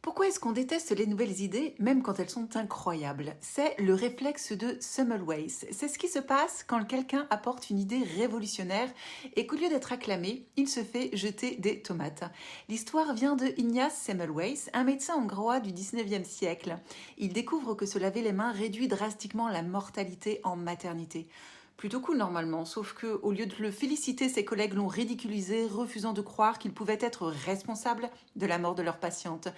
Pourquoi est-ce qu'on déteste les nouvelles idées, même quand elles sont incroyables? C'est le réflexe de Semmelweis. C'est ce qui se passe quand quelqu'un apporte une idée révolutionnaire et qu'au lieu d'être acclamé, il se fait jeter des tomates. L'histoire vient de Ignaz Semmelweis, un médecin hongrois du 19e siècle. Il découvre que se laver les mains réduit drastiquement la mortalité en maternité. Plutôt cool normalement, sauf que au lieu de le féliciter, ses collègues l'ont ridiculisé, refusant de croire qu'il pouvait être responsable de la mort de leur patiente.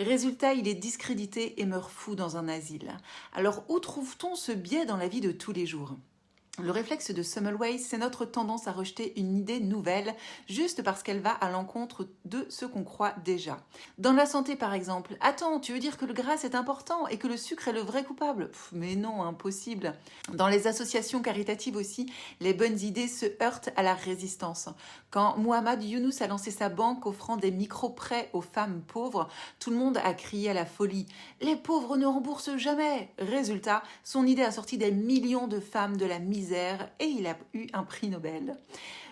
Résultat, il est discrédité et meurt fou dans un asile. Alors où trouve-t-on ce biais dans la vie de tous les jours? Le réflexe de Semmelweis, c'est notre tendance à rejeter une idée nouvelle juste parce qu'elle va à l'encontre de ce qu'on croit déjà. Dans la santé par exemple, attends, tu veux dire que le gras c'est important et que le sucre est le vrai coupable? Mais non, impossible. Dans les associations caritatives aussi, les bonnes idées se heurtent à la résistance. Quand Muhammad Younous a lancé sa banque offrant des micro-prêts aux femmes pauvres, tout le monde a crié à la folie. Les pauvres ne remboursent jamais. Résultat, son idée a sorti des millions de femmes de la misère et il a eu un prix Nobel.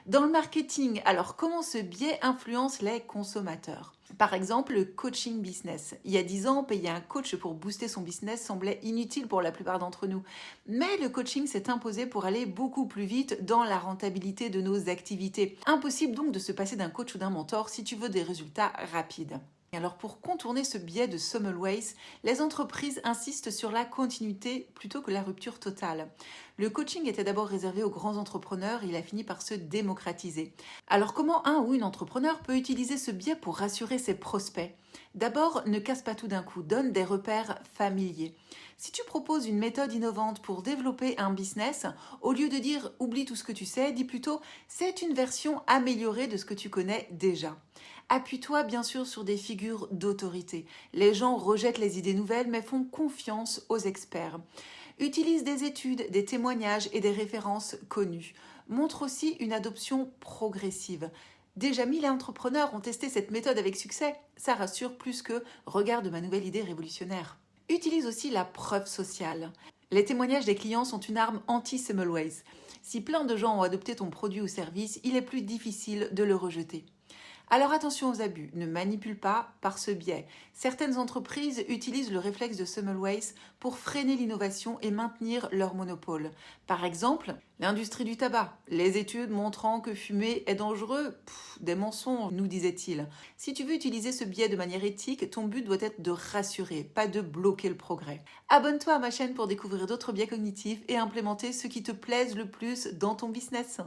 Dans le marketing, alors comment ce biais influence les consommateurs? Par exemple, le coaching business. Il y a 10 ans, payer un coach pour booster son business semblait inutile pour la plupart d'entre nous. Mais le coaching s'est imposé pour aller beaucoup plus vite dans la rentabilité de nos activités. Impossible donc de se passer d'un coach ou d'un mentor si tu veux des résultats rapides. Alors pour contourner ce biais de Semmelweis, les entreprises insistent sur la continuité plutôt que la rupture totale. Le coaching était d'abord réservé aux grands entrepreneurs et il a fini par se démocratiser. Alors comment un ou une entrepreneur peut utiliser ce biais pour rassurer ses prospects? D'abord, ne casse pas tout d'un coup, donne des repères familiers. Si tu proposes une méthode innovante pour développer un business, au lieu de dire oublie tout ce que tu sais, dis plutôt c'est une version améliorée de ce que tu connais déjà. Appuie-toi bien sûr sur des figures d'autorité. Les gens rejettent les idées nouvelles mais font confiance aux experts. Utilise des études, des témoignages et des références connues. Montre aussi une adoption progressive. Déjà 1000 entrepreneurs ont testé cette méthode avec succès. Ça rassure plus que regarde ma nouvelle idée révolutionnaire. Utilise aussi la preuve sociale. Les témoignages des clients sont une arme anti-Semmelweis. Si plein de gens ont adopté ton produit ou service, il est plus difficile de le rejeter. Alors attention aux abus, ne manipule pas par ce biais. Certaines entreprises utilisent le réflexe de Semmelweis pour freiner l'innovation et maintenir leur monopole. Par exemple, l'industrie du tabac. Les études montrant que fumer est dangereux, des mensonges, nous disait-il. Si tu veux utiliser ce biais de manière éthique, ton but doit être de rassurer, pas de bloquer le progrès. Abonne-toi à ma chaîne pour découvrir d'autres biais cognitifs et implémenter ceux qui te plaisent le plus dans ton business.